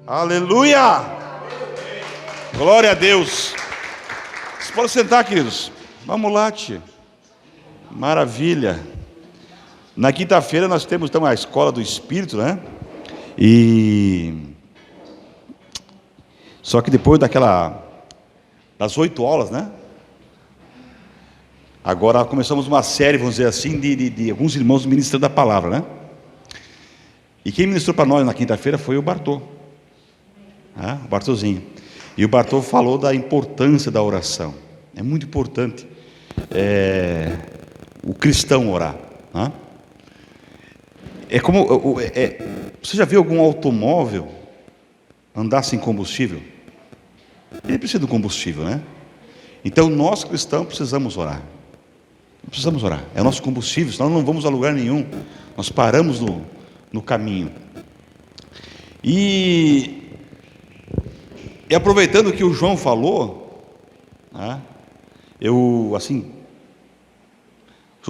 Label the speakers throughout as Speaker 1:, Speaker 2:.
Speaker 1: Aleluia! Glória a Deus. Vocês podem sentar, queridos. Vamos lá, tia. Maravilha. Na quinta-feira nós temos então a Escola do Espírito, né? Só que depois das 8 aulas, né? Agora começamos uma série, vamos dizer assim, de alguns irmãos ministrando a palavra, né? E quem ministrou para nós na quinta-feira foi o Bartô, o Bartôzinho. E o Bartô falou da importância da oração. É muito importante o cristão orar, né? Você já viu algum automóvel andar sem combustível? Ele precisa de combustível, né? Então nós cristãos precisamos orar. Precisamos orar. É o nosso combustível, senão não vamos a lugar nenhum. Nós paramos no caminho. E aproveitando que o João falou, né, João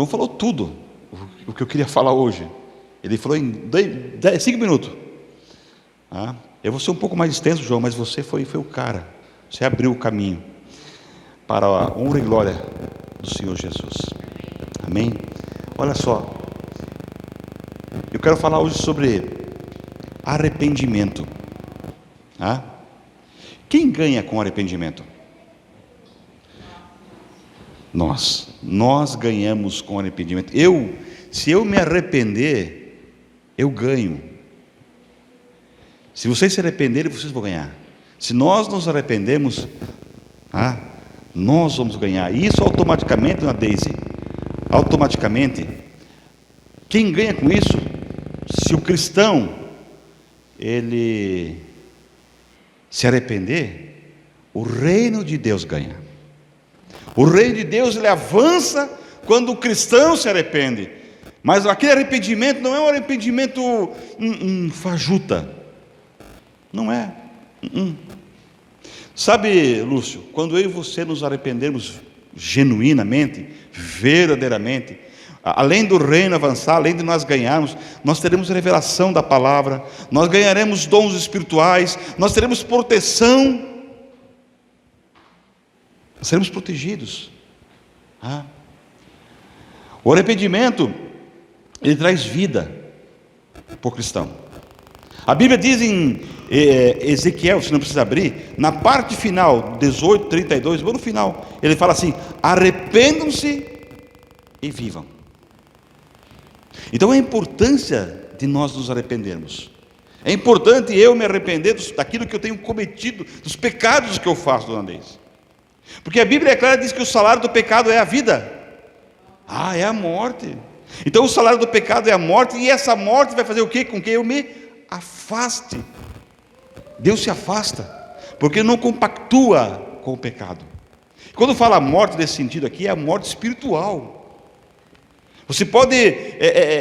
Speaker 1: falou tudo o que eu queria falar hoje. Ele falou em 5 minutos. Eu vou ser um pouco mais extenso, João, mas você foi o cara. Você abriu o caminho para a honra e glória do Senhor Jesus. Amém? Olha só, eu quero falar hoje sobre arrependimento. Quem ganha com arrependimento? Nós ganhamos com arrependimento. Se eu me arrepender, eu ganho. Se vocês se arrependerem, vocês vão ganhar. Se nós nos arrependemos, nós vamos ganhar. E isso automaticamente, dona Deise, quem ganha com isso? Se o cristão ele se arrepender, o reino de Deus ganha. O reino de Deus ele avança quando o cristão se arrepende. Mas aquele arrependimento não é um arrependimento fajuta. Não é. Sabe, Lúcio, quando eu e você nos arrependermos genuinamente, verdadeiramente, além do reino avançar, além de nós ganharmos, nós teremos revelação da palavra, nós ganharemos dons espirituais, nós teremos proteção, nós seremos protegidos. O arrependimento ele traz vida para o cristão. A Bíblia diz em Ezequiel, você não precisa abrir, na parte final, 18, 32, no final, ele fala assim: arrependam-se e vivam. Então a importância de nós nos arrependermos. É importante eu me arrepender daquilo que eu tenho cometido, dos pecados que eu faço, dona Deise. Porque a Bíblia é clara, diz que o salário do pecado é a vida. É a morte. Então o salário do pecado é a morte, e essa morte vai fazer o quê? Com que eu me afaste. Deus se afasta, porque não compactua com o pecado. Quando fala morte nesse sentido aqui, é a morte espiritual. Você pode,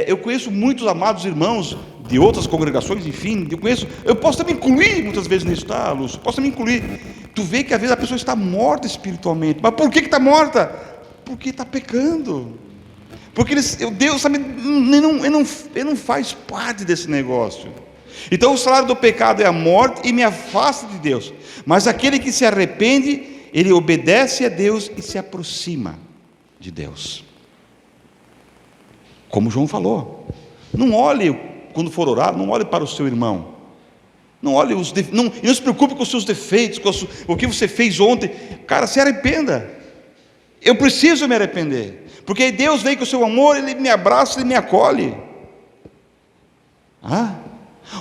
Speaker 1: eu conheço muitos amados irmãos de outras congregações, enfim, eu posso também incluir muitas vezes nisso, tá, Lúcio? Posso também incluir. Tu vê que às vezes a pessoa está morta espiritualmente. Mas por que está morta? Porque está pecando. Porque Deus, sabe, ele não faz parte desse negócio. Então o salário do pecado é a morte e me afasta de Deus. Mas aquele que se arrepende, ele obedece a Deus e se aproxima de Deus. Como João falou, não olhe quando for orar, não olhe para o seu irmão. Não olhe não se preocupe com os seus defeitos, com o que você fez ontem. Cara, se arrependa. Eu preciso me arrepender, porque Deus vem com o seu amor, Ele me abraça, Ele me acolhe.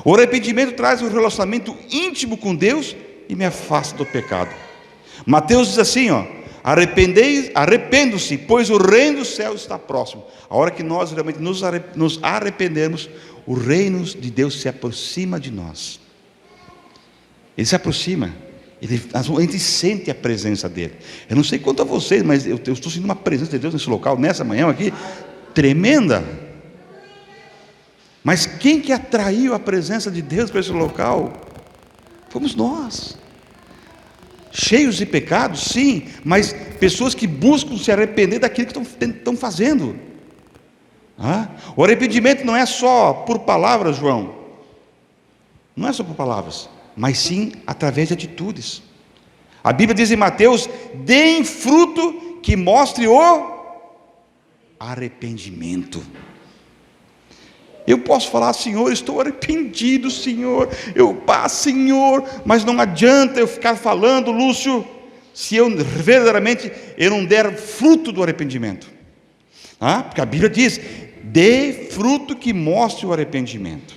Speaker 1: O arrependimento traz um relacionamento íntimo com Deus e me afasta do pecado. Mateus diz assim, arrependam-se, pois o reino do céu está próximo. A hora que nós realmente nos arrependermos, o reino de Deus se aproxima de nós. Ele se aproxima, a gente sente a presença dele. Eu não sei quanto a vocês, mas eu estou sentindo uma presença de Deus nesse local, nessa manhã aqui, tremenda. Mas quem que atraiu a presença de Deus para esse local? Fomos nós. Cheios de pecados, sim, mas pessoas que buscam se arrepender daquilo que estão fazendo. O arrependimento não é só por palavras, João. Não é só por palavras. mas sim através de atitudes. A Bíblia diz em Mateus: deem fruto que mostre o arrependimento. Eu posso falar: Senhor, estou arrependido, Senhor, Senhor, mas não adianta eu ficar falando, Lúcio, se eu verdadeiramente não der fruto do arrependimento. Porque a Bíblia diz: dê fruto que mostre o arrependimento.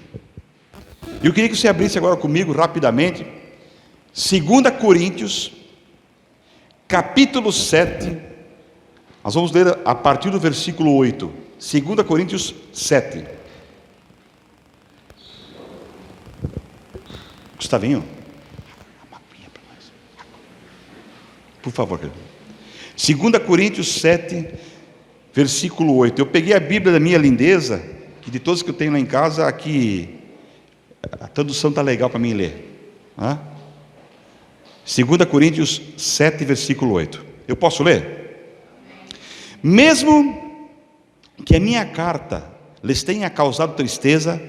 Speaker 1: Eu queria que você abrisse agora comigo rapidamente 2 Coríntios capítulo 7. Nós vamos ler a partir do versículo 8. 2 Coríntios 7. Gustavinho, por favor, querido. 2 Coríntios 7, versículo 8. Eu peguei a Bíblia da minha lindeza, que de todas que eu tenho lá em casa, aqui a tradução está legal para mim ler. 2 Coríntios 7, versículo 8. Eu posso ler? Mesmo que a minha carta lhes tenha causado tristeza,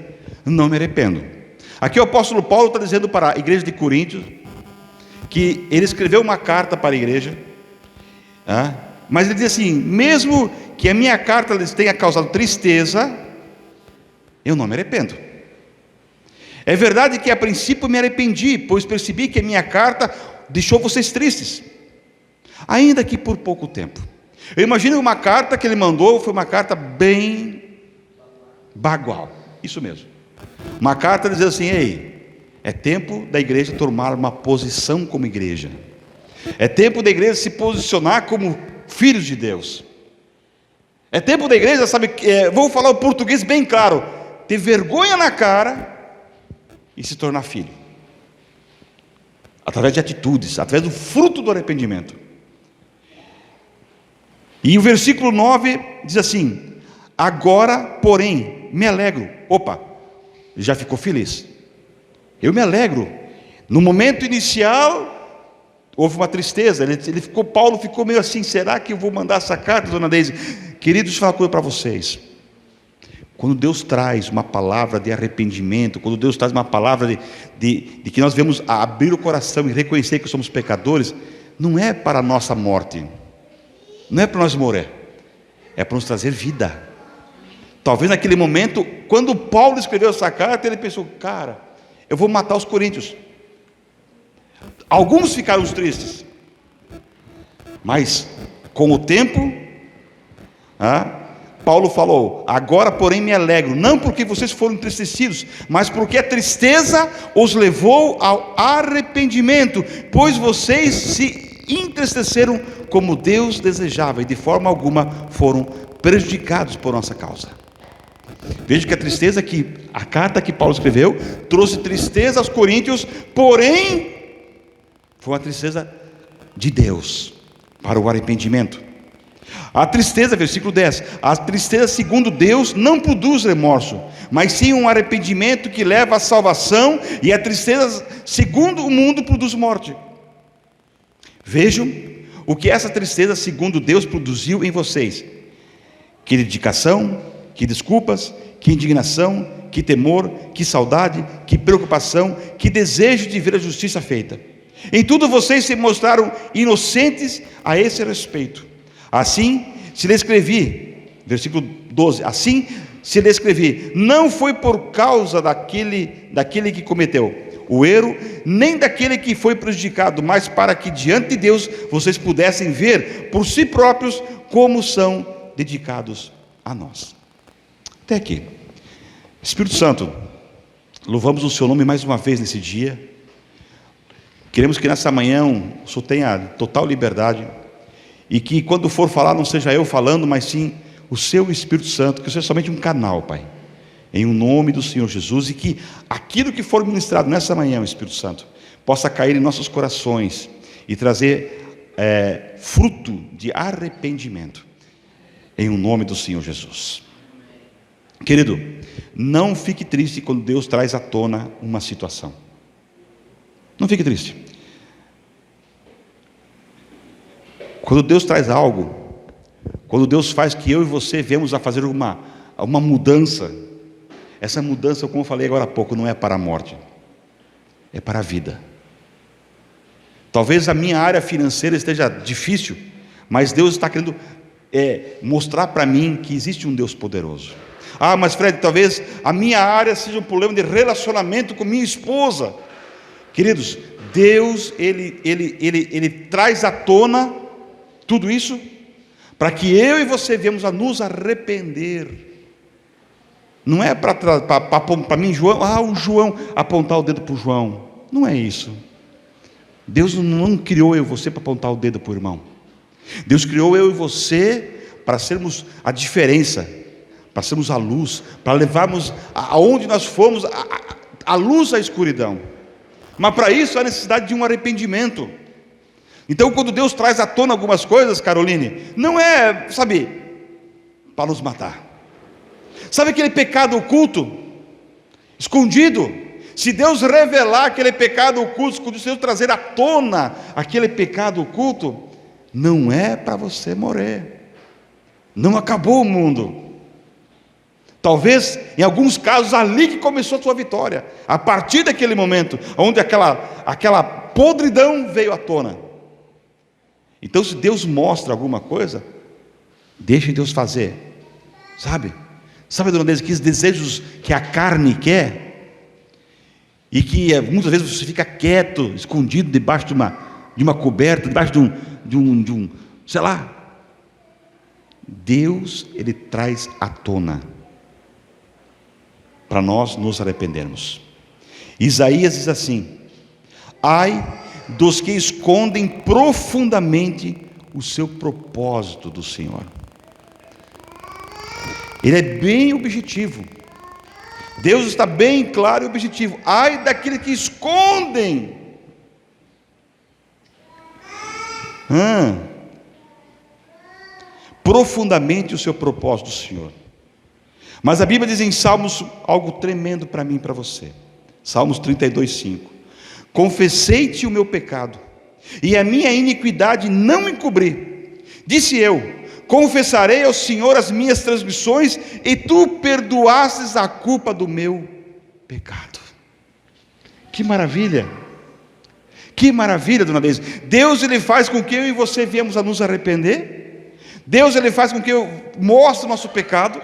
Speaker 1: não me arrependo. Aqui o apóstolo Paulo está dizendo para a igreja de Coríntios que ele escreveu uma carta para a igreja, mas ele diz assim: mesmo que a minha carta lhes tenha causado tristeza, eu não me arrependo. É verdade que a princípio me arrependi, pois percebi que a minha carta deixou vocês tristes, ainda que por pouco tempo. Eu imagino uma carta que ele mandou, foi uma carta bem bagual, isso mesmo. Uma carta dizendo assim: ei, é tempo da igreja tomar uma posição como igreja, é tempo da igreja se posicionar como filhos de Deus, é tempo da igreja, vou falar o português bem claro, ter vergonha na cara e se tornar filho, através de atitudes, através do fruto do arrependimento. E o versículo 9 diz assim: agora, porém, me alegro. Já ficou feliz? Eu me alegro. No momento inicial houve uma tristeza, Paulo ficou meio assim: será que eu vou mandar essa carta, dona Deise? Queridos, deixa eu falar uma coisa para vocês. Quando Deus traz uma palavra de arrependimento, quando Deus traz uma palavra de que nós devemos abrir o coração e reconhecer que somos pecadores, não é para a nossa morte, não é para nós morrer, é para nos trazer vida. Talvez naquele momento, quando Paulo escreveu essa carta, ele pensou: cara, eu vou matar os coríntios. Alguns ficaram tristes, mas com o tempo, Paulo falou: agora porém me alegro, não porque vocês foram entristecidos, mas porque a tristeza os levou ao arrependimento, pois vocês se entristeceram como Deus desejava, e de forma alguma foram prejudicados por nossa causa. Veja que a tristeza a carta que Paulo escreveu trouxe tristeza aos coríntios, porém foi uma tristeza de Deus para o arrependimento. A tristeza, versículo 10, a tristeza segundo Deus não produz remorso, mas sim um arrependimento que leva à salvação, e a tristeza segundo o mundo produz morte. Vejam o que essa tristeza segundo Deus produziu em vocês: que dedicação, que desculpas, que indignação, que temor, que saudade, que preocupação, que desejo de ver a justiça feita. Em tudo vocês se mostraram inocentes a esse respeito. Assim se lhe escrevi, versículo 12, assim se lhe escrevi, não foi por causa daquele que cometeu o erro, nem daquele que foi prejudicado, mas para que diante de Deus vocês pudessem ver por si próprios como são dedicados a nós. Até aqui. Espírito Santo, louvamos o seu nome mais uma vez nesse dia. Queremos que nessa manhã o Senhor tenha total liberdade, e que quando for falar não seja eu falando, mas sim o seu Espírito Santo, que eu seja somente um canal, Pai, em o nome do Senhor Jesus, e que aquilo que for ministrado nessa manhã, o Espírito Santo, possa cair em nossos corações e trazer fruto de arrependimento, em o nome do Senhor Jesus. Querido, não fique triste quando Deus traz à tona uma situação. Não fique triste. Quando Deus traz algo, quando Deus faz que eu e você venhamos a fazer uma mudança, essa mudança, como eu falei agora há pouco, não é para a morte, é para a vida. Talvez a minha área financeira esteja difícil, mas Deus está querendo mostrar para mim que existe um Deus poderoso. Mas Fred, talvez a minha área seja um problema de relacionamento com minha esposa. Queridos, Deus, Ele traz à tona tudo isso, para que eu e você venhamos a nos arrepender. Não é para mim, João, o João, apontar o dedo para o João. Não é isso. Deus não criou eu e você para apontar o dedo para o irmão. Deus criou eu e você para sermos a diferença, para sermos a luz, para levarmos aonde nós formos a luz à escuridão. Mas para isso há necessidade de um arrependimento. Então, quando Deus traz à tona algumas coisas, Caroline, não é, para nos matar. Sabe aquele pecado oculto, escondido? Se Deus revelar aquele pecado oculto, se Deus trazer à tona aquele pecado oculto, não é para você morrer. Não acabou o mundo. Talvez, em alguns casos, ali que começou a sua vitória. A partir daquele momento, onde aquela podridão veio à tona. Então, se Deus mostra alguma coisa, deixe Deus fazer. Sabe, dona Deise, que os desejos que a carne quer, e que muitas vezes você fica quieto, escondido debaixo de uma coberta, debaixo de um sei lá. Deus, Ele traz à tona, para nós nos arrependermos. Isaías diz assim: ai dos que escondem profundamente o seu propósito do Senhor. Ele é bem objetivo. Deus está bem claro e objetivo. Ai daqueles que escondem profundamente o seu propósito do Senhor. Mas a Bíblia diz em Salmos algo tremendo para mim e para você. Salmos 32:5: confessei-te o meu pecado, e a minha iniquidade não encobri. Disse eu: confessarei ao Senhor as minhas transgressões, e tu perdoastes a culpa do meu pecado. Que maravilha! Que maravilha, dona Deise. Deus, Ele faz com que eu e você viemos a nos arrepender. Deus, Ele faz com que eu mostre o nosso pecado,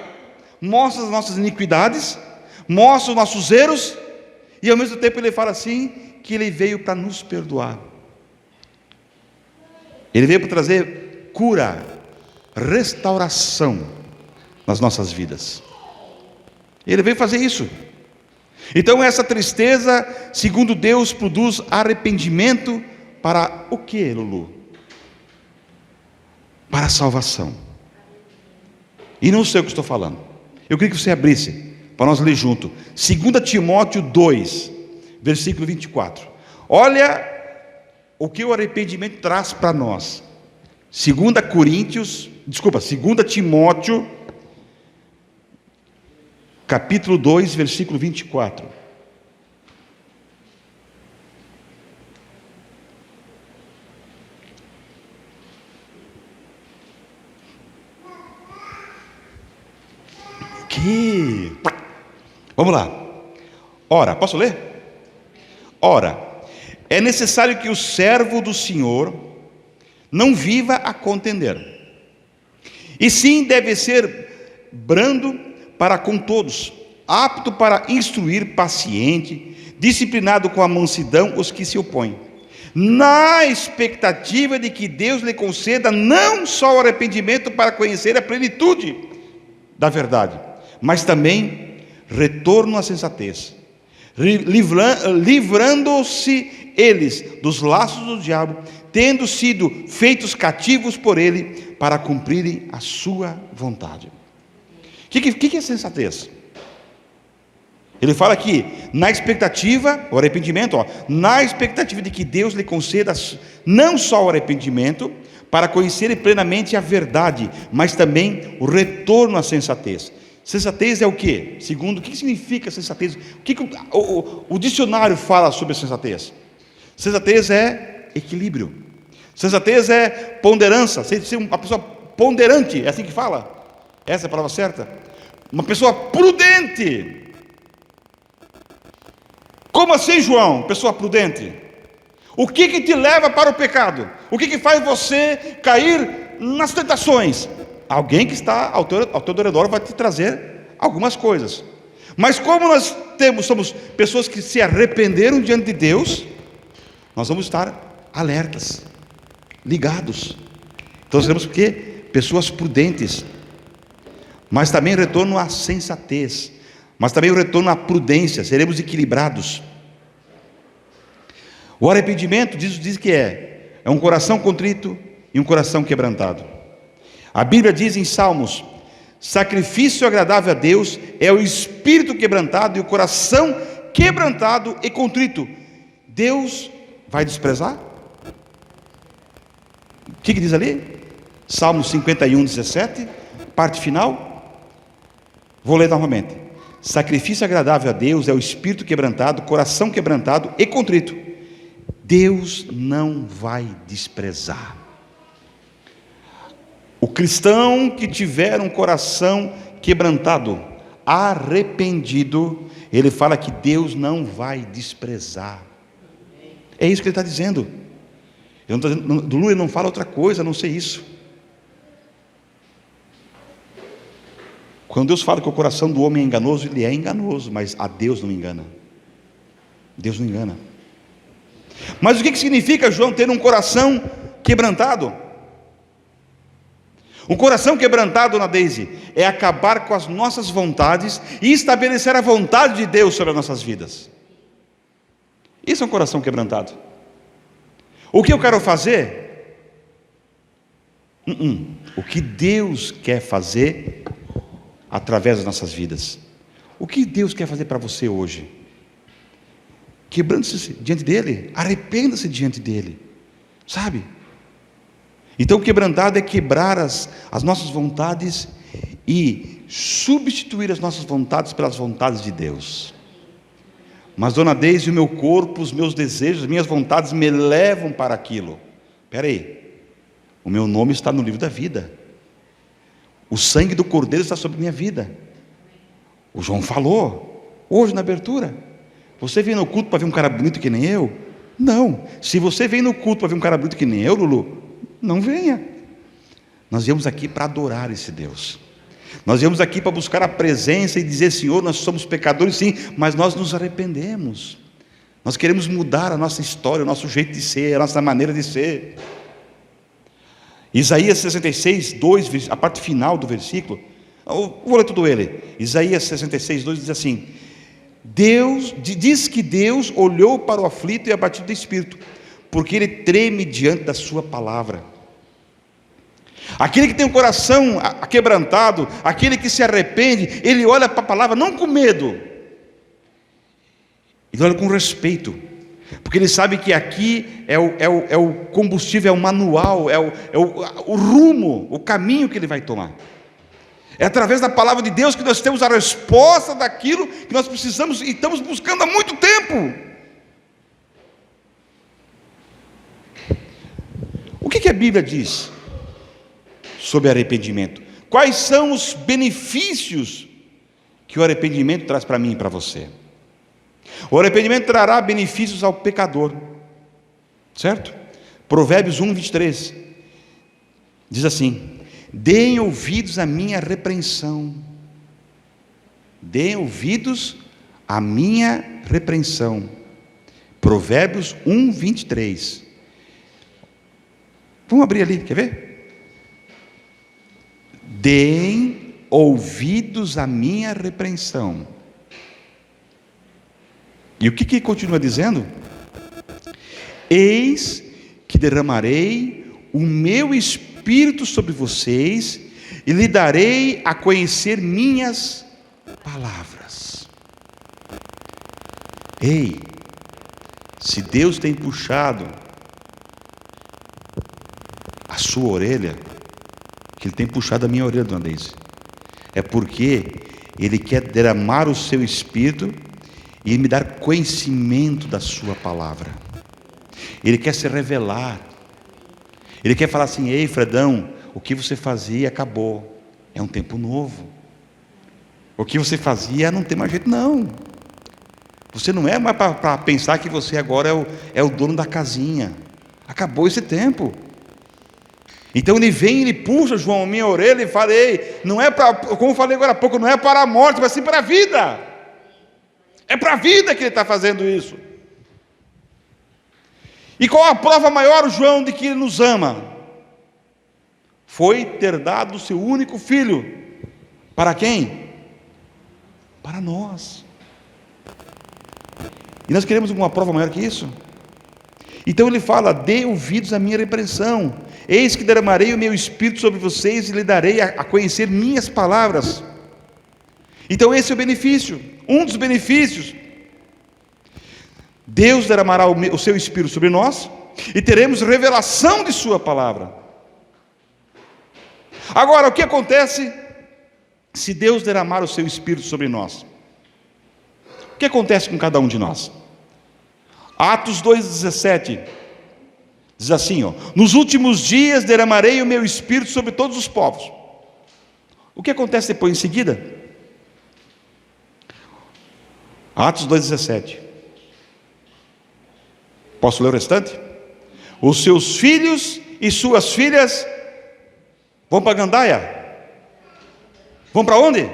Speaker 1: mostre as nossas iniquidades, mostre os nossos erros, e ao mesmo tempo Ele fala assim, que Ele veio para nos perdoar. Ele veio para trazer cura, restauração nas nossas vidas. Ele veio fazer isso. Então essa tristeza, segundo Deus, produz arrependimento para o que, Lulu? Para a salvação. E não sei o que estou falando. Eu queria que você abrisse, para nós ler junto, 2 Timóteo 2, versículo 24. Olha o que o arrependimento traz para nós. 2 Timóteo, capítulo 2, versículo 24. Vamos lá. Ora, posso ler? Ora, é necessário que o servo do Senhor não viva a contender, e sim deve ser brando para com todos, apto para instruir, paciente, disciplinado com a mansidão os que se opõem, na expectativa de que Deus lhe conceda não só o arrependimento para conhecer a plenitude da verdade, mas também retorno à sensatez, livrando-se eles dos laços do diabo, tendo sido feitos cativos por ele, para cumprirem a sua vontade. O que é sensatez? Ele fala aqui, na expectativa, o arrependimento, na expectativa de que Deus lhe conceda não só o arrependimento, para conhecerem plenamente a verdade, mas também o retorno à sensatez. Sensatez é o quê? Segundo, o que significa sensatez? O dicionário fala sobre sensatez? Sensatez é equilíbrio. Sensatez é ponderância. Ser uma pessoa ponderante, é assim que fala? Essa é a palavra certa? Uma pessoa prudente. Como assim, João? Pessoa prudente. O que te leva para o pecado? O que faz você cair nas tentações? Alguém que está ao teu redor vai te trazer algumas coisas. Mas como nós somos pessoas que se arrependeram diante de Deus, nós vamos estar alertas, ligados. Então seremos pessoas prudentes. Mas também o retorno à sensatez, mas também o retorno à prudência, seremos equilibrados. O arrependimento diz que é um coração contrito e um coração quebrantado. A Bíblia diz em Salmos: sacrifício agradável a Deus é o espírito quebrantado e o coração quebrantado e contrito. Deus vai desprezar? O que diz ali? Salmo 51, 17, parte final. Vou ler novamente. Sacrifício agradável a Deus é o espírito quebrantado, coração quebrantado e contrito. Deus não vai desprezar. O cristão que tiver um coração quebrantado, arrependido, ele fala que Deus não vai desprezar. É isso que ele está dizendo. Do Lu, ele não fala outra coisa, a não ser isso. Quando Deus fala que o coração do homem é enganoso, ele é enganoso, mas a Deus não engana. Deus não engana. Mas o que significa, João, ter um coração quebrantado? Um coração quebrantado, na Deise, é acabar com as nossas vontades e estabelecer a vontade de Deus sobre as nossas vidas. Isso é um coração quebrantado. O que eu quero fazer? O que Deus quer fazer através das nossas vidas. O que Deus quer fazer para você hoje? Quebrando-se diante dEle, arrependa-se diante dEle, sabe? Então, quebrantado é quebrar as nossas vontades e substituir as nossas vontades pelas vontades de Deus. Mas, dona Deise, o meu corpo, os meus desejos, as minhas vontades me levam para aquilo. Espera aí, o meu nome está no livro da vida. O sangue do Cordeiro está sobre minha vida. O João falou hoje na abertura. Você vem no culto para ver um cara bonito que nem eu? Não. Se você vem no culto para ver um cara bonito que nem eu, Lulu, não venha. Nós viemos aqui para adorar esse Deus. Nós viemos aqui para buscar a presença e dizer: Senhor, nós somos pecadores sim, mas nós nos arrependemos. Nós queremos mudar a nossa história, o nosso jeito de ser, a nossa maneira de ser. Isaías 66, 2, a parte final do versículo, vou ler tudo ele. Isaías 66, 2 diz assim: diz que Deus olhou para o aflito e abatido de espírito, porque ele treme diante da sua palavra. Aquele que tem o coração quebrantado, aquele que se arrepende, ele olha para a palavra não com medo, ele olha com respeito, porque ele sabe que aqui é o combustível, é o manual, é o rumo, o caminho que ele vai tomar. É através da palavra de Deus que nós temos a resposta daquilo que nós precisamos e estamos buscando há muito tempo. O que a Bíblia diz sobre arrependimento? Quais são os benefícios que o arrependimento traz para mim e para você? O arrependimento trará benefícios ao pecador, certo? Provérbios 1, 23 diz assim: deem ouvidos à minha repreensão. Deem ouvidos à minha repreensão. Provérbios 1, 23. Vamos abrir ali, quer ver? Deem ouvidos à minha repreensão. E o que continua dizendo? Eis que derramarei o meu espírito sobre vocês e lhe darei a conhecer minhas palavras. Ei, se Deus tem puxado a sua orelha, que Ele tem puxado a minha orelha, dona Deise, é porque Ele quer derramar o seu espírito e me dar conhecimento da sua palavra. Ele quer se revelar. Ele quer falar assim: ei, Fredão, o que você fazia acabou, é um tempo novo. O que você fazia não tem mais jeito, não. Você não é mais para pensar que você agora é o dono da casinha. Acabou esse tempo. Então ele vem, ele puxa João a minha orelha e fala: ei, não é para, como eu falei agora há pouco, não é para a morte, mas sim para a vida. É para a vida que ele está fazendo isso. E qual a prova maior, João, de que ele nos ama? Foi ter dado o seu único filho. Para quem? Para nós. E nós queremos alguma prova maior que isso? Então ele fala: dê ouvidos à minha repreensão, eis que derramarei o meu espírito sobre vocês e lhe darei a conhecer minhas palavras. Então esse é o benefício, um dos benefícios. Deus derramará o seu espírito sobre nós e teremos revelação de sua palavra. Agora, o que acontece se Deus derramar o seu espírito sobre nós? O que acontece com cada um de nós? Atos 2,17 diz assim, ó: nos últimos dias derramarei o meu espírito sobre todos os povos. O que acontece depois em seguida? Atos 2,17. Posso ler o restante? Os seus filhos e suas filhas vão para Gandaia. Vão para onde?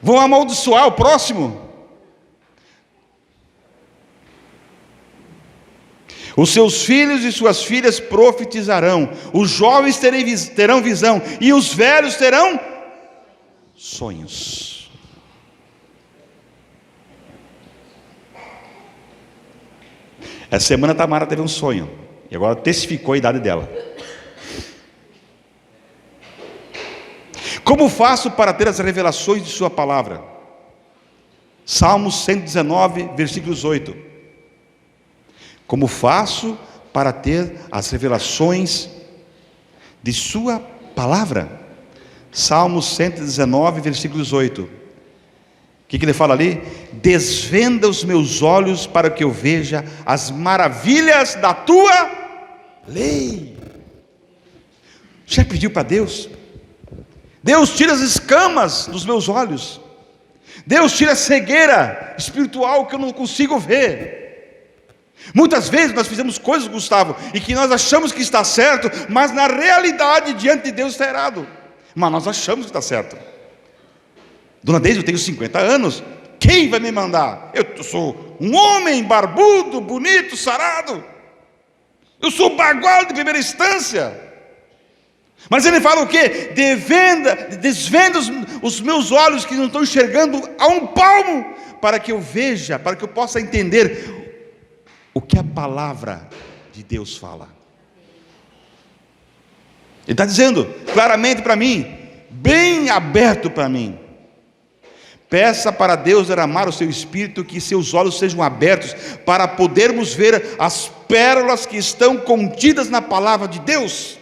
Speaker 1: Vão amaldiçoar o próximo. Os seus filhos e suas filhas profetizarão, os jovens terão visão, e os velhos terão sonhos. Essa semana a Tamara teve um sonho, e agora testificou a idade dela. Como faço para ter as revelações de sua palavra? Salmos 119, versículos 8. Como faço para ter as revelações de sua palavra? Salmos 119, versículos 8. O que ele fala ali? Desvenda os meus olhos para que eu veja as maravilhas da tua lei. Já pediu para Deus? Deus, tira as escamas dos meus olhos. Deus, tira a cegueira espiritual que eu não consigo ver. Muitas vezes nós fizemos coisas, Gustavo, e que nós achamos que está certo, mas na realidade diante de Deus está errado. Mas nós achamos que está certo. Dona Deise, eu tenho 50 anos, quem vai me mandar? Eu sou um homem barbudo, bonito, sarado. Eu sou bagual de primeira instância. Mas ele fala o quê? Desvenda os meus olhos que não estão enxergando a um palmo, para que eu veja, para que eu possa entender o que a palavra de Deus fala. Ele está dizendo claramente para mim, bem aberto para mim: peça para Deus derramar o seu espírito, que seus olhos sejam abertos, para podermos ver as pérolas que estão contidas na palavra de Deus.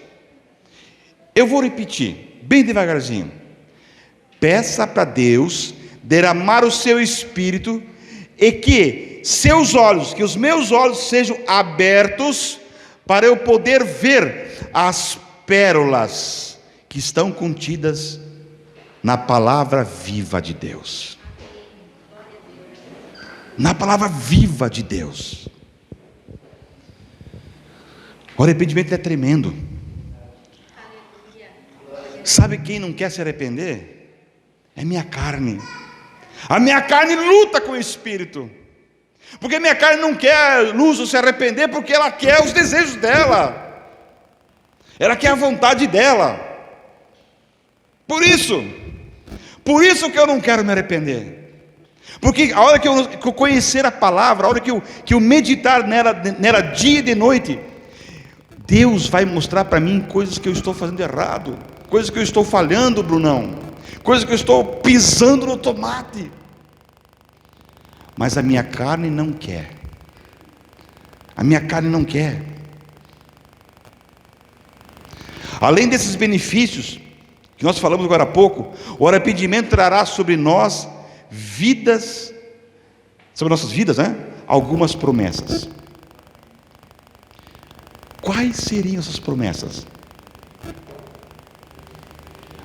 Speaker 1: Eu vou repetir, bem devagarzinho. Peça para Deus derramar o seu espírito, e que seus olhos, que os meus olhos sejam abertos, para eu poder ver as pérolas que estão contidas na palavra viva de Deus. Na palavra viva de Deus. O arrependimento é tremendo. Sabe quem não quer se arrepender? É minha carne. A minha carne luta com o Espírito, porque minha carne não quer Lúcio se arrepender, porque ela quer os desejos dela, ela quer a vontade dela. Por isso que eu não quero me arrepender, porque a hora que eu conhecer a palavra, a hora que eu meditar nela dia e de noite, Deus vai mostrar para mim coisas que eu estou fazendo errado, coisas que eu estou falhando, Brunão, coisas que eu estou pisando no tomate. Mas a minha carne não quer. A minha carne não quer. Além desses benefícios que nós falamos agora há pouco, o arrependimento trará sobre nós vidas, sobre nossas vidas, né? Algumas promessas. Quais seriam essas promessas?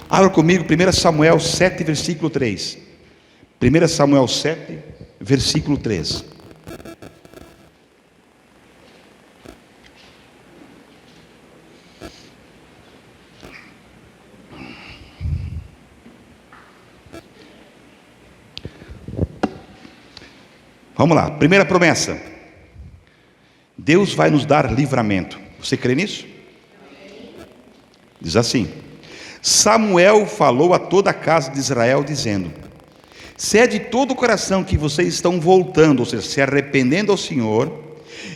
Speaker 1: Abra comigo 1 Samuel 7, versículo 3. 1 Samuel 7, versículo 3. Vamos lá, primeira promessa: Deus vai nos dar livramento. Você crê nisso? Diz assim: Samuel falou a toda a casa de Israel, dizendo: se é de todo o coração que vocês estão voltando, ou seja, se arrependendo ao Senhor,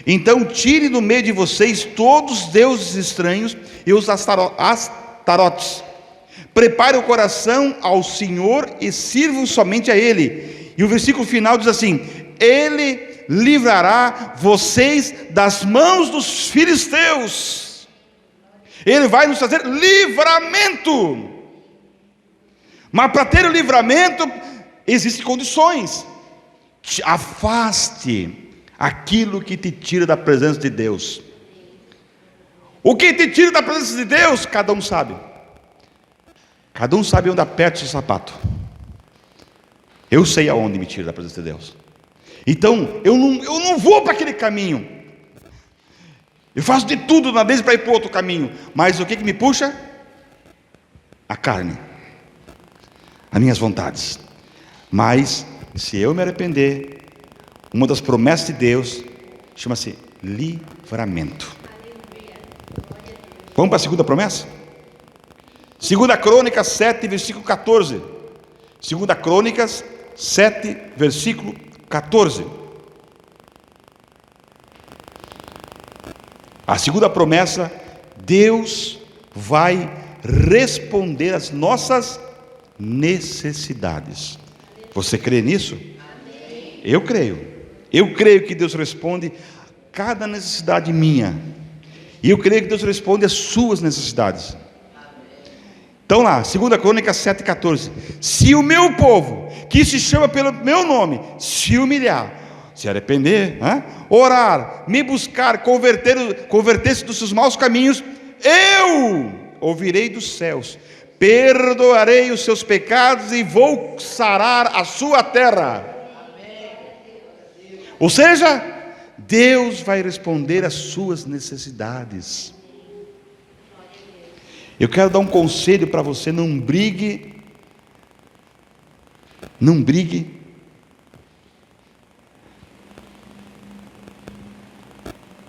Speaker 1: então tire do meio de vocês todos os deuses estranhos e os astarotes. Prepare o coração ao Senhor e sirvam somente a Ele. E o versículo final diz assim: Ele livrará vocês das mãos dos filisteus. Ele vai nos trazer livramento. Mas para ter o livramento, existem condições. Afaste aquilo que te tira da presença de Deus. O que te tira da presença de Deus, cada um sabe. Cada um sabe onde aperta o seu sapato. Eu sei aonde me tira da presença de Deus. Então, eu não vou para aquele caminho. Eu faço de tudo na vez para ir para outro caminho. Mas o que me puxa? A carne, as minhas vontades. Mas, se eu me arrepender, uma das promessas de Deus chama-se livramento. Vamos para a segunda promessa? 2 Crônicas 7, versículo 14. 2 Crônicas 7, versículo 14. A segunda promessa: Deus vai responder às nossas necessidades. Você crê nisso? Amém. Eu creio que Deus responde cada necessidade minha, e eu creio que Deus responde às suas necessidades. Então lá, 2 Crônicas 7,14. Se o meu povo, que se chama pelo meu nome, se humilhar, se arrepender, orar, me buscar, converter-se dos seus maus caminhos, eu ouvirei dos céus, perdoarei os seus pecados e vou sarar a sua terra. Ou seja, Deus vai responder às suas necessidades. Eu quero dar um conselho para você: não brigue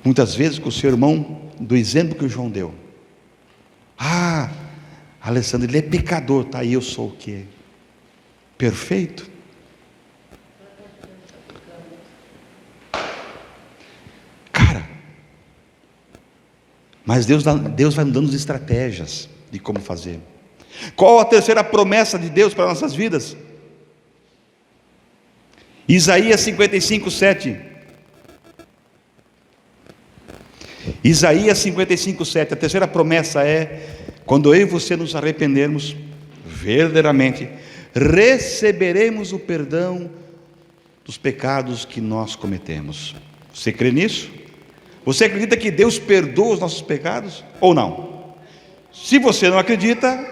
Speaker 1: muitas vezes com o seu irmão do exemplo que o João deu. Alessandro, ele é pecador, tá? E eu sou o quê? Perfeito? Cara, mas Deus vai nos dando estratégias de como fazer. Qual a terceira promessa de Deus para nossas vidas? Isaías 55, 7. Isaías 55, 7. A terceira promessa é: quando eu e você nos arrependermos verdadeiramente, receberemos o perdão dos pecados que nós cometemos. Você crê nisso? Você acredita que Deus perdoa os nossos pecados ou não? Se você não acredita,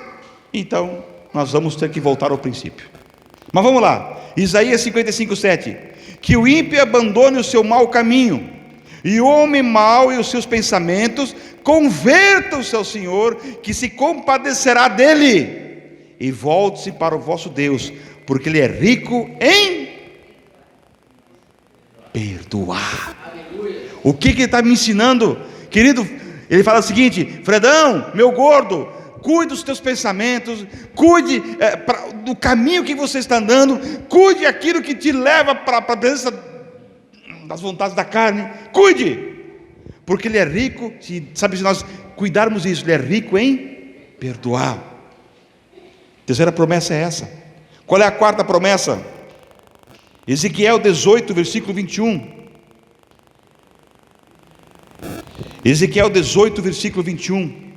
Speaker 1: então nós vamos ter que voltar ao princípio. Mas vamos lá, Isaías 55, 7. Que o ímpio abandone o seu mau caminho, e o homem mau e os seus pensamentos, convertam-se ao Senhor, que se compadecerá dele, e volte-se para o vosso Deus, porque Ele é rico em perdoar. O que Ele está me ensinando, querido? Ele fala o seguinte: Fredão, meu gordo, cuide dos teus pensamentos, cuide do caminho que você está andando, cuide aquilo que te leva para a presença das vontades da carne, cuide, porque Ele é rico, se nós cuidarmos disso, Ele é rico em perdoar. A terceira promessa é essa. Qual é a quarta promessa? Ezequiel 18, versículo 21. Ezequiel 18, versículo 21.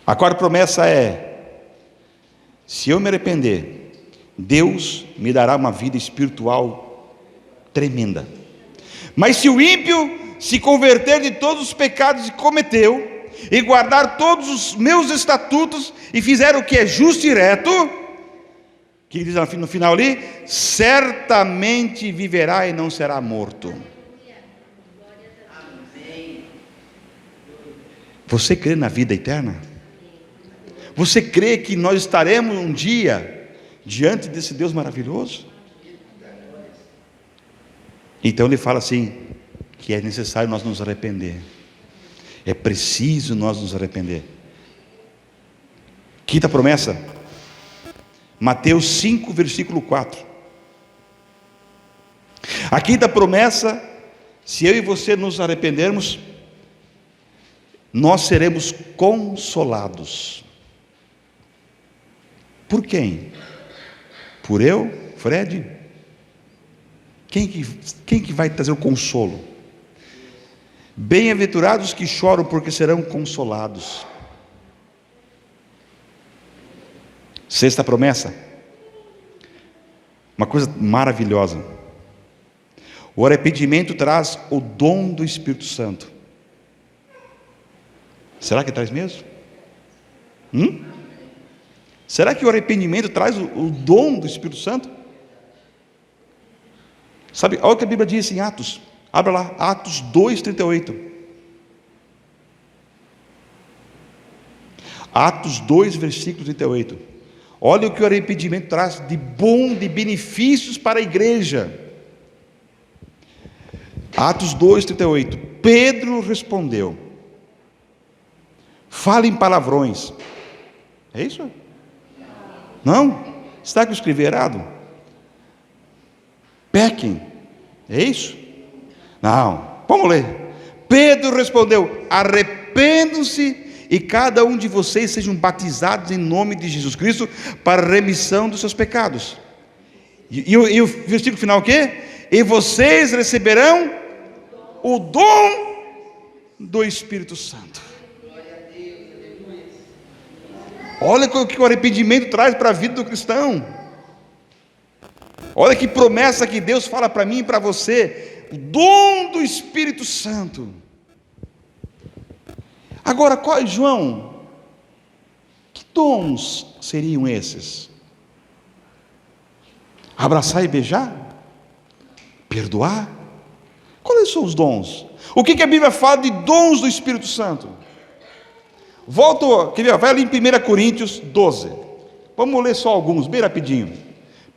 Speaker 1: A quarta promessa é: se eu me arrepender, Deus me dará uma vida espiritual tremenda. Mas se o ímpio se converter de todos os pecados que cometeu e guardar todos os meus estatutos, e fizer o que é justo e reto, que diz no final ali, certamente viverá e não será morto. Você crê na vida eterna? Você crê que nós estaremos um dia diante desse Deus maravilhoso? Então ele fala assim, que é necessário nós nos arrepender. É preciso nós nos arrepender. Quinta promessa, Mateus 5, versículo 4. A quinta promessa, se eu e você nos arrependermos, nós seremos consolados. Por quem? Por eu, Fred? Quem que vai trazer o consolo? Bem-aventurados que choram, porque serão consolados. Sexta promessa, uma coisa maravilhosa. O arrependimento traz o dom do Espírito Santo. Será que traz mesmo? Será que o arrependimento traz o dom do Espírito Santo? Sabe, olha o que a Bíblia diz em Atos. Abra lá, Atos 2:38. Atos 2, versículo 38. Olha o que o arrependimento traz de bom, de benefícios para a igreja. Atos 2:38. Pedro respondeu: fale em palavrões. É isso? Não? Será que eu escrevi errado? Pequem. É isso? Não. Vamos ler. Pedro respondeu: arrependam-se e cada um de vocês sejam batizados em nome de Jesus Cristo para a remissão dos seus pecados. E o versículo final o quê? E vocês receberão o dom do Espírito Santo. Olha o que o arrependimento traz para a vida do cristão. Olha que promessa que Deus fala para mim e para você. O dom do Espírito Santo. Agora, João, que dons seriam esses? Abraçar e beijar? Perdoar? Quais são os dons? O que a Bíblia fala de dons do Espírito Santo? Vai ali em 1 Coríntios 12. Vamos ler só alguns, bem rapidinho.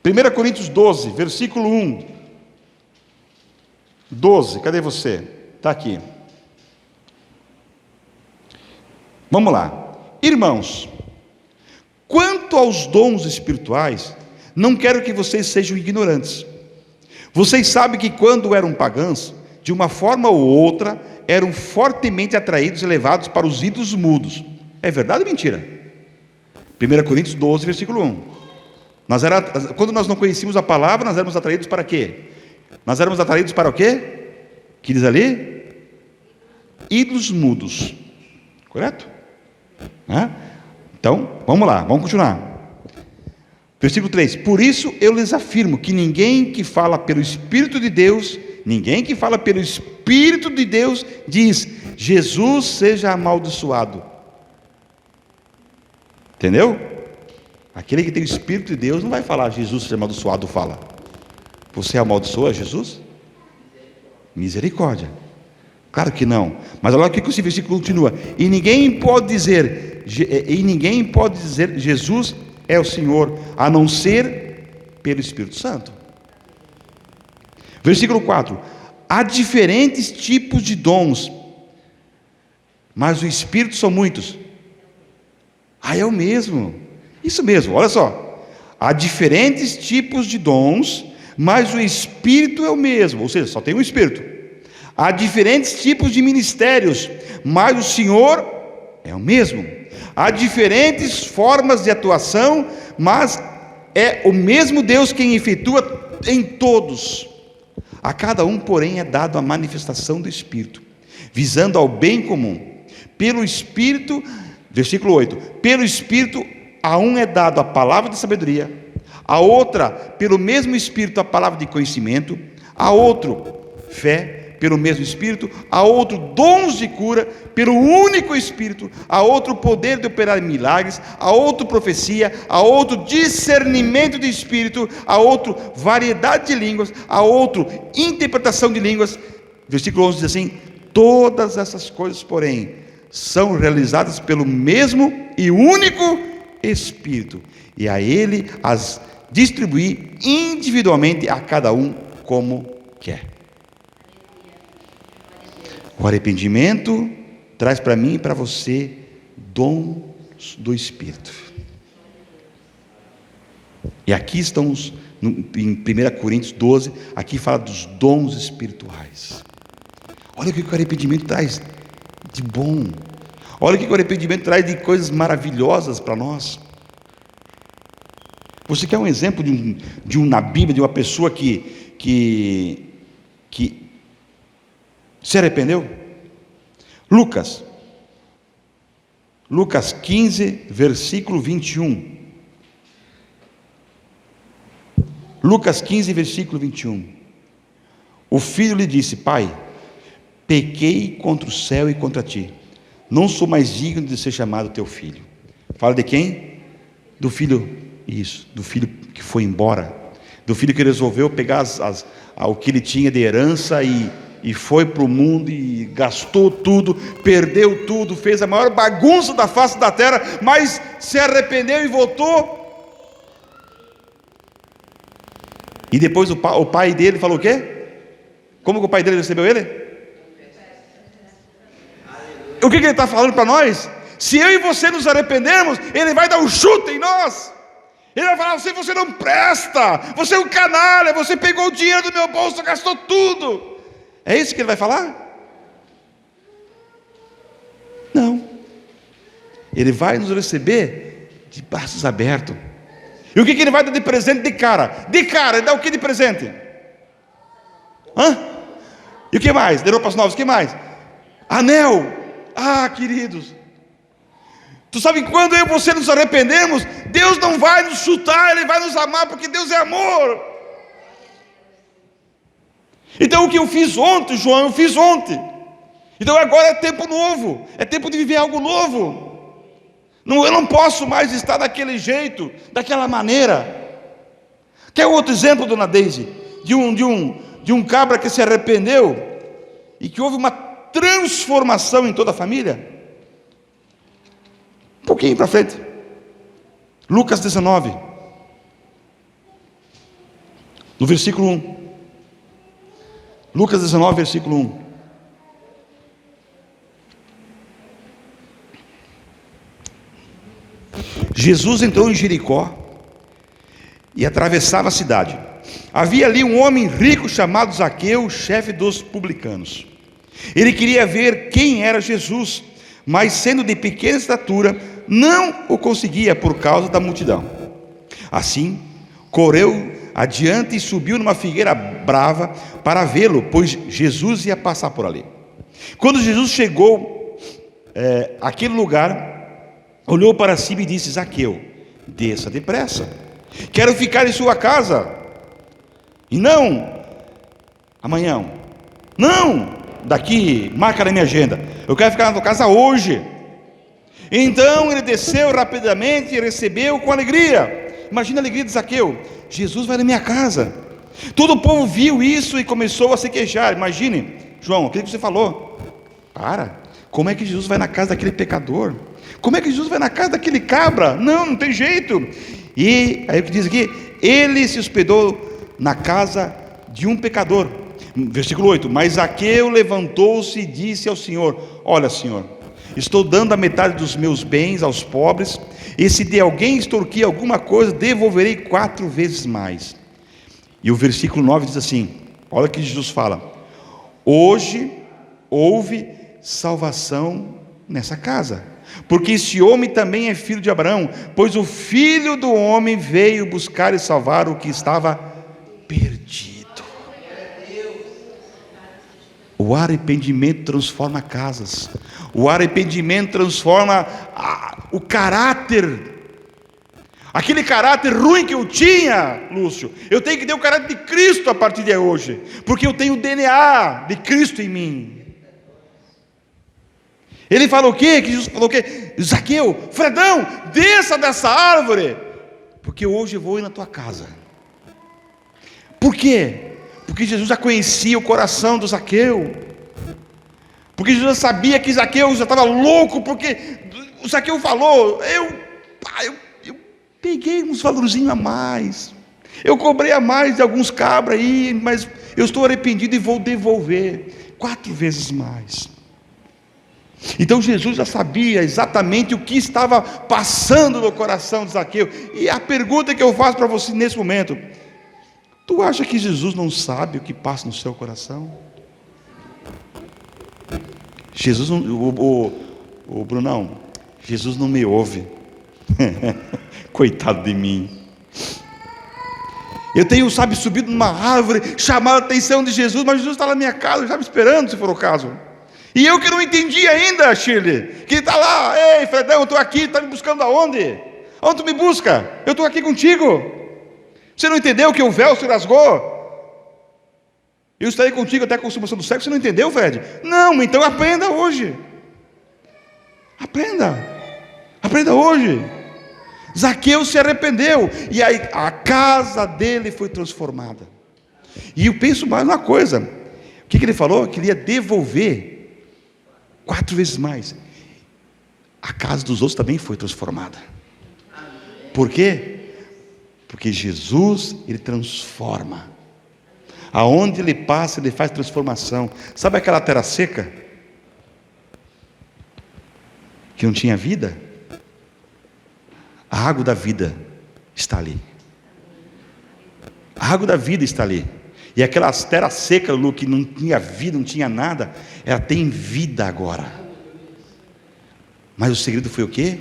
Speaker 1: 1 Coríntios 12, versículo 1. 12, cadê você? Está aqui. Vamos lá. Irmãos, quanto aos dons espirituais, não quero que vocês sejam ignorantes. Vocês sabem que quando eram pagãos, de uma forma ou outra, eram fortemente atraídos e levados para os ídolos mudos. É verdade ou mentira? 1 Coríntios 12, versículo 1. Quando nós não conhecíamos a palavra, nós éramos atraídos para quê? Nós éramos atraídos para o quê? Que diz ali? Ídolos mudos. Correto? Então, vamos lá, vamos continuar. Versículo 3. Por isso eu lhes afirmo que ninguém que fala pelo Espírito de Deus diz: Jesus seja amaldiçoado. Entendeu? Aquele que tem o Espírito de Deus não vai falar Jesus seja amaldiçoado, fala: você amaldiçoa Jesus? Misericórdia. Claro que não. Mas olha o que esse versículo continua. E ninguém pode dizer Jesus é o Senhor, a não ser pelo Espírito Santo. Versículo 4. Há diferentes tipos de dons, mas o Espírito são muitos. É o mesmo. Isso mesmo, olha só. Há diferentes tipos de dons, mas o Espírito é o mesmo. Ou seja, só tem um Espírito. Há diferentes tipos de ministérios, mas o Senhor é o mesmo. Há diferentes formas de atuação, mas é o mesmo Deus quem efetua em todos. A cada um, porém, é dado a manifestação do Espírito, visando ao bem comum. Pelo Espírito, versículo 8, pelo Espírito a um é dado a palavra de sabedoria, a outra, pelo mesmo Espírito, a palavra de conhecimento, a outro, fé pelo mesmo Espírito, a outro dons de cura, pelo único Espírito, a outro poder de operar milagres, a outro profecia, a outro discernimento de Espírito, a outro variedade de línguas, a outro interpretação de línguas. Versículo 11 diz assim: todas essas coisas, porém, são realizadas pelo mesmo e único Espírito, e a Ele as distribuir individualmente a cada um como quer. O arrependimento traz para mim e para você dons do Espírito. E aqui estamos em 1 Coríntios 12, aqui fala dos dons espirituais. Olha o que o arrependimento traz de bom. Olha o que o arrependimento traz de coisas maravilhosas para nós. Você quer um exemplo na Bíblia, de uma pessoa que se arrependeu? Lucas 15, versículo 21. Lucas 15, versículo 21. O filho lhe disse: pai, pequei contra o céu e contra ti, não sou mais digno de ser chamado teu filho. Fala de quem? Do filho. Isso, do filho que foi embora, do filho que resolveu pegar o que ele tinha de herança e foi para o mundo e gastou tudo, perdeu tudo, fez a maior bagunça da face da terra, mas se arrependeu e voltou. E depois o pai dele falou o quê? Como que o pai dele recebeu ele? O que ele está falando para nós? Se eu e você nos arrependermos, ele vai dar um chute em nós. Ele vai falar: você não presta, você é um canalha, você pegou o dinheiro do meu bolso, gastou tudo. É isso que ele vai falar? Não. Ele vai nos receber de braços abertos. E o que ele vai dar de presente de cara? De cara, ele dá o que de presente? E o que mais? De roupas novas, o que mais? Anel. Ah, queridos, tu sabe que quando eu e você nos arrependemos, Deus não vai nos chutar, Ele vai nos amar, porque Deus é amor. Então o que eu fiz ontem, João, eu fiz ontem. Então agora é tempo novo, é tempo de viver algo novo. Eu não posso mais estar daquele jeito, daquela maneira. Quer outro exemplo, dona Deise? De um cabra que se arrependeu e que houve uma transformação em toda a família? Um pouquinho para frente, Lucas 19, no versículo 1. Lucas 19, versículo 1. Jesus entrou em Jericó e atravessava a cidade. Havia ali um homem rico chamado Zaqueu, chefe dos publicanos. Ele queria ver quem era Jesus, mas sendo de pequena estatura, não o conseguia por causa da multidão. Assim, correu adiante e subiu numa figueira brava para vê-lo, pois Jesus ia passar por ali. Quando Jesus chegou àquele lugar, olhou para cima e disse: Zaqueu, desça depressa, quero ficar em sua casa, e não amanhã, não daqui, marca na minha agenda, eu quero ficar na tua casa hoje. Então ele desceu rapidamente e recebeu com alegria. Imagina a alegria de Zaqueu: Jesus vai na minha casa. Todo o povo viu isso e começou a se queixar. Imagine, João, aquilo que você falou. Como é que Jesus vai na casa daquele pecador? Como é que Jesus vai na casa daquele cabra? Não tem jeito. E aí o que diz aqui? Ele se hospedou na casa de um pecador. Versículo 8: Mas Zaqueu levantou-se e disse ao Senhor: Olha, Senhor, estou dando a metade dos meus bens aos pobres, e se de alguém extorquir alguma coisa, devolverei 4 vezes mais. E o versículo 9 diz assim: olha o que Jesus fala: hoje houve salvação nessa casa, porque esse homem também é filho de Abraão, pois o Filho do Homem veio buscar e salvar o que estava perdido. O arrependimento transforma casas. O arrependimento transforma o caráter. Aquele caráter ruim que eu tinha, Lúcio, eu tenho que ter o caráter de Cristo a partir de hoje, porque eu tenho o DNA de Cristo em mim. Ele falou o quê? Que Jesus falou o quê? Zaqueu, Fredão, desça dessa árvore, porque hoje eu vou ir na tua casa. Por quê? Porque Jesus já conhecia o coração do Zaqueu, porque Jesus sabia que Zaqueu já estava louco, porque o Zaqueu falou, eu peguei uns valorzinhos a mais, eu cobrei a mais de alguns cabras aí, mas eu estou arrependido e vou devolver 4 vezes mais. Então Jesus já sabia exatamente o que estava passando no coração de Zaqueu. E a pergunta que eu faço para você nesse momento: tu acha que Jesus não sabe o que passa no seu coração? Jesus não, o Brunão, Jesus não me ouve. Coitado de mim. Eu tenho, subido numa árvore, chamado a atenção de Jesus, mas Jesus está na minha casa, já me esperando, se for o caso. E eu que não entendi ainda, Shirley, que ele está lá, ei, Fredão, eu estou aqui, está me buscando aonde? Onde tu me busca? Eu estou aqui contigo. Você não entendeu que o véu se rasgou? Eu estarei contigo até a consumação do século. Você não entendeu, Fred? Não, então aprenda hoje. Aprenda hoje. Zaqueu se arrependeu, e aí a casa dele foi transformada. E eu penso mais uma coisa, o que ele falou? Que ele ia devolver 4 vezes mais. A casa dos outros também foi transformada. Por quê? Porque Jesus, ele transforma. Aonde ele passa, ele faz transformação. Sabe aquela terra seca que não tinha vida? A água da vida está ali. A água da vida está ali. E aquela terra seca, Lu, que não tinha vida, não tinha nada, ela tem vida agora. Mas o segredo foi o quê?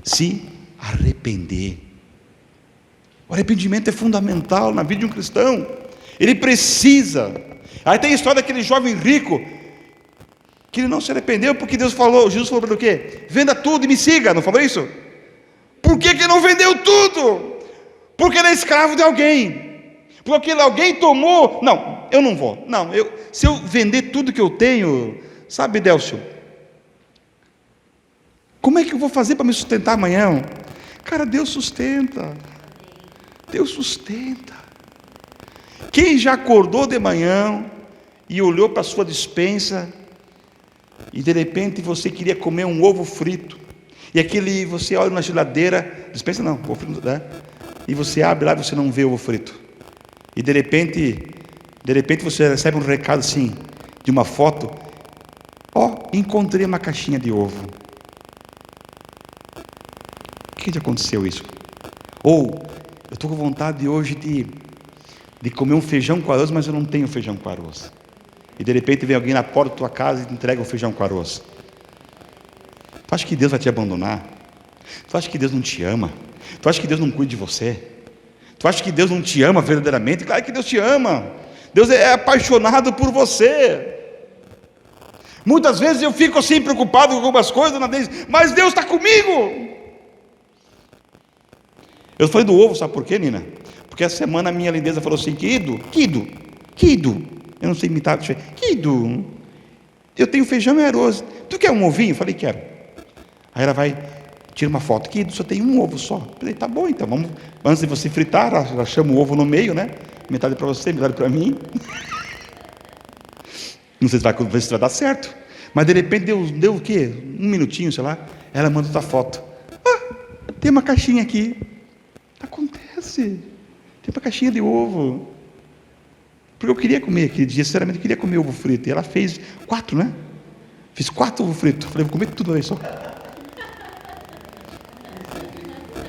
Speaker 1: Se arrepender. O arrependimento é fundamental na vida de um cristão. Ele precisa. Aí tem a história daquele jovem rico, que ele não se arrependeu, porque Jesus falou para ele o quê? Venda tudo e me siga, não falou isso? Por que não vendeu tudo? Porque ele é escravo de alguém. Porque alguém tomou. Não, eu não vou. Não, se eu vender tudo que eu tenho, sabe, Délcio, como é que eu vou fazer para me sustentar amanhã? Cara, Deus sustenta. Deus sustenta. Quem já acordou de manhã e olhou para a sua despensa e de repente você queria comer um ovo frito, e você olha na geladeira, despensa não, ovo frito, né? E você abre lá e você não vê o ovo frito, e de repente você recebe um recado assim, de uma foto: encontrei uma caixinha de ovo. O que aconteceu isso? Ou, eu estou com vontade hoje de comer um feijão com arroz, mas eu não tenho feijão com arroz. E de repente vem alguém na porta da tua casa e te entrega o feijão com arroz. Tu acha que Deus vai te abandonar? Tu acha que Deus não te ama? Tu acha que Deus não cuida de você? Tu acha que Deus não te ama verdadeiramente? Claro que Deus te ama. Deus é apaixonado por você. Muitas vezes eu fico assim preocupado com algumas coisas, mas Deus está comigo. Eu falei do ovo, sabe por quê, Nina? Porque essa semana a minha lindeza falou assim: Kido, eu não sei imitar, Kido, eu tenho feijão e arroz, tu quer um ovinho? Eu falei: quero. Aí ela vai, tira uma foto: Kido, só tem um ovo só. Eu falei: tá bom, então vamos, antes de você fritar, ela chama o ovo no meio, né? Metade para você, metade para mim. Não sei se vai dar certo, mas de repente deu o quê? 1 minutinho, sei lá, ela manda outra foto: tem uma caixinha aqui. Acontece, tem uma caixinha de ovo, porque eu queria comer aquele dia, sinceramente eu queria comer ovo frito, e ela fez 4, né? Fiz 4 ovos fritos, falei: vou comer tudo aí só.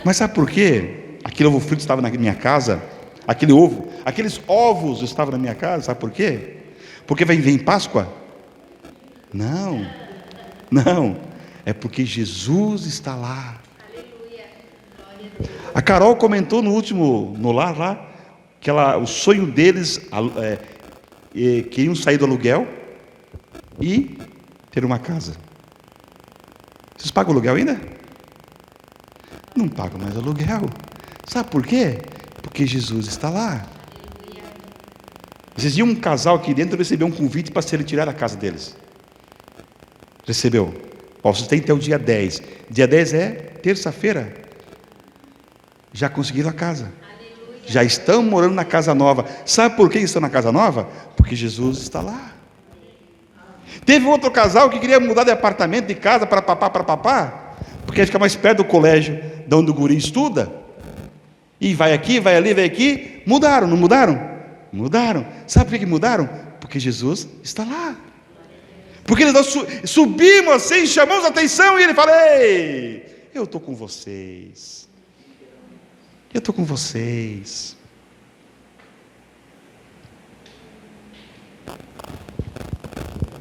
Speaker 1: Mas sabe por quê? Aquele ovo frito estava na minha casa, aqueles ovos estavam na minha casa, sabe por quê? Porque vem Páscoa? Não, é porque Jesus está lá. A Carol comentou no lar lá, que o sonho deles, queriam sair do aluguel e ter uma casa. Vocês pagam aluguel ainda? Não pagam mais aluguel. Sabe por quê? Porque Jesus está lá. Esses dias um casal aqui dentro recebeu um convite para ser retirado da casa deles. Recebeu. Ó, vocês têm até o dia 10. Dia 10 é terça-feira. Já conseguiram a casa. Já estão morando na casa nova. Sabe por que estão na casa nova? Porque Jesus está lá. Teve outro casal que queria mudar de apartamento, de casa, para papá, porque fica mais perto do colégio de onde o guri estuda. E vai aqui, vai ali, vai aqui. Mudaram, não mudaram? Mudaram. Sabe por que mudaram? Porque Jesus está lá. Porque nós subimos assim, chamamos a atenção e ele fala: ei, eu estou com vocês. Eu estou com vocês.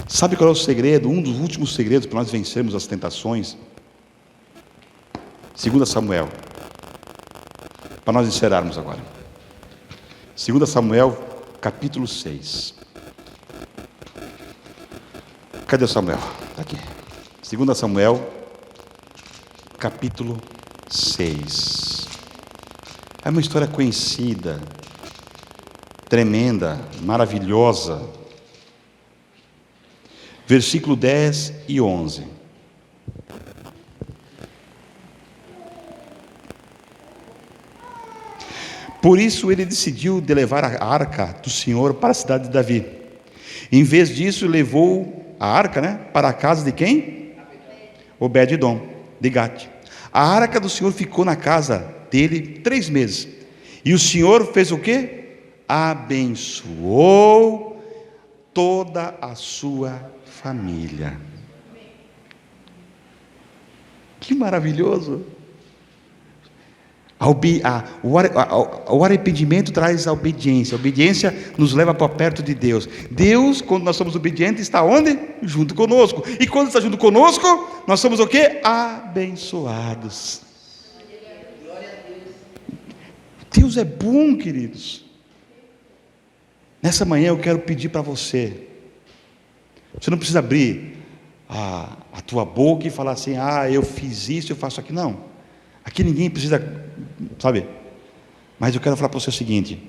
Speaker 1: Sabe qual é o segredo? Um dos últimos segredos para nós vencermos as tentações? 2 Samuel. Para nós encerrarmos agora. 2 Samuel, capítulo 6. Cadê o Samuel? Está aqui. 2 Samuel, capítulo 6. É uma história conhecida, tremenda, maravilhosa. Versículo 10 e 11. Por isso ele decidiu de levar a arca do Senhor para a cidade de Davi. Em vez disso, levou a arca, para a casa de quem? Obed-edom, de Gate. A arca do Senhor ficou na casa dele 3 meses. E o Senhor fez o quê? Abençoou toda a sua família. Que maravilhoso! O arrependimento traz a obediência. A obediência nos leva para perto de Deus. Deus, quando nós somos obedientes, está onde? Junto conosco. E quando está junto conosco, nós somos o quê? Abençoados. Deus é bom, queridos. Nessa manhã eu quero pedir para você. Você não precisa abrir a tua boca e falar assim: eu fiz isso, eu faço aquilo. Não. Aqui ninguém precisa, sabe? Mas eu quero falar para você o seguinte: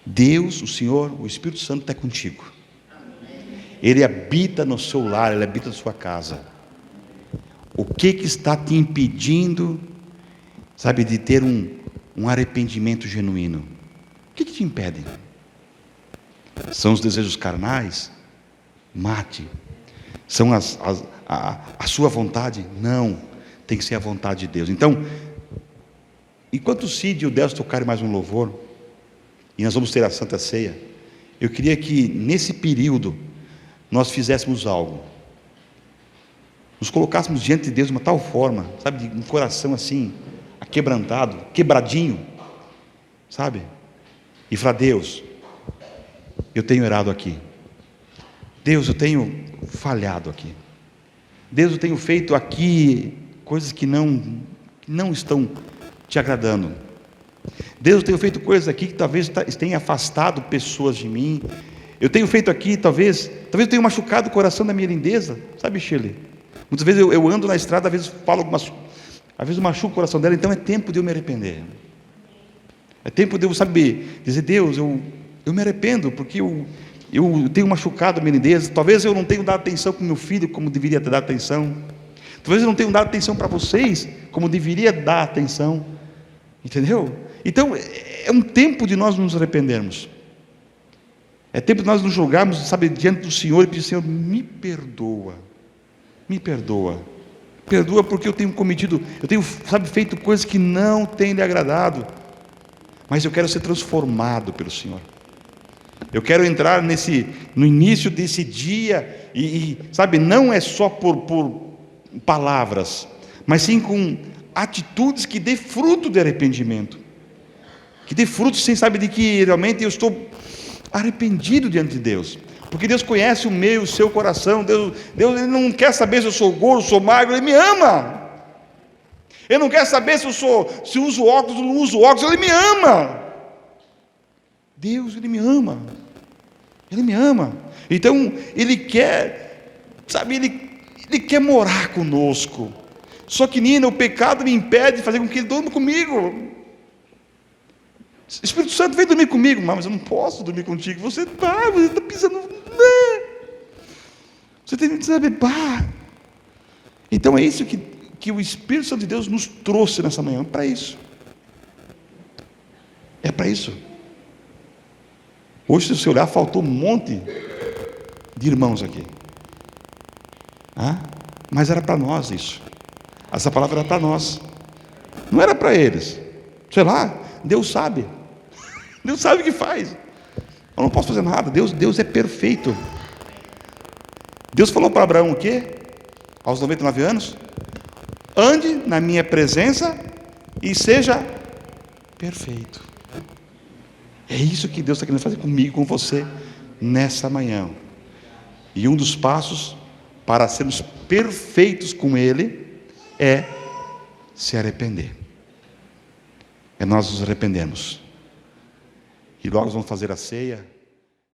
Speaker 1: Deus, o Senhor, o Espírito Santo está contigo. Ele habita no seu lar, Ele habita na sua casa. O que está te impedindo, sabe, de ter um arrependimento genuíno? O que te impede? São os desejos carnais? Mate. São a sua vontade? Não. Tem que ser a vontade de Deus. Então, enquanto o Cid e o Delcio tocarem mais um louvor, e nós vamos ter a Santa Ceia, eu queria que nesse período nós fizéssemos algo. Nos colocássemos diante de Deus de uma tal forma, sabe, de um coração assim, aquebrantado, quebradinho, sabe? E falar: Deus, eu tenho errado aqui. Deus, eu tenho falhado aqui. Deus, eu tenho feito aqui coisas que não estão te agradando. Deus, eu tenho feito coisas aqui que talvez tenha afastado pessoas de mim. Eu tenho feito aqui, talvez eu tenha machucado o coração da minha lindeza, sabe, Shirley? Muitas vezes eu ando na estrada, às vezes falo algumas, às vezes eu machuco o coração dela. Então é tempo de eu me arrepender. É tempo de eu, saber dizer: Deus, eu me arrependo, porque eu tenho machucado a minha lindeza. Talvez eu não tenha dado atenção para o meu filho como deveria ter dado atenção. Talvez eu não tenha dado atenção para vocês como deveria dar atenção. Entendeu? Então é um tempo de nós nos arrependermos. É tempo de nós nos jogarmos, sabe, diante do Senhor e pedir: Senhor, me perdoa. Me perdoa. Perdoa porque eu tenho cometido, sabe, feito coisas que não têm lhe agradado. Mas eu quero ser transformado pelo Senhor. Eu quero entrar no início desse dia e sabe, não é só por palavras, mas sim com atitudes que dê fruto de arrependimento, que dê fruto, sem saber de que realmente eu estou arrependido diante de Deus, porque Deus conhece o meu e o seu coração. Deus Ele não quer saber se eu sou gordo, sou magro. Ele me ama. Ele não quer saber se uso óculos ou não uso óculos. Ele me ama. Deus, Ele me ama. Ele me ama. Então Ele quer, sabe, Ele quer morar conosco. Só que, Nina, o pecado me impede de fazer com que ele durma comigo. Espírito Santo, vem dormir comigo. Mas eu não posso dormir contigo. Você está pisando. Você tem que saber. Então é isso que o Espírito Santo de Deus nos trouxe nessa manhã. É para isso. É para isso. Hoje, se você olhar, faltou um monte de irmãos aqui. Mas era para nós isso. Essa palavra era para nós. Não era para eles. Sei lá, Deus sabe. Deus sabe o que faz. Eu não posso fazer nada. Deus é perfeito. Deus falou para Abraão o quê? Aos 99 anos? Ande na minha presença e seja perfeito. É isso que Deus está querendo fazer comigo, com você, nessa manhã. E um dos passos para sermos perfeitos com Ele é se arrepender. É nós nos arrependermos. E logo vamos fazer a ceia.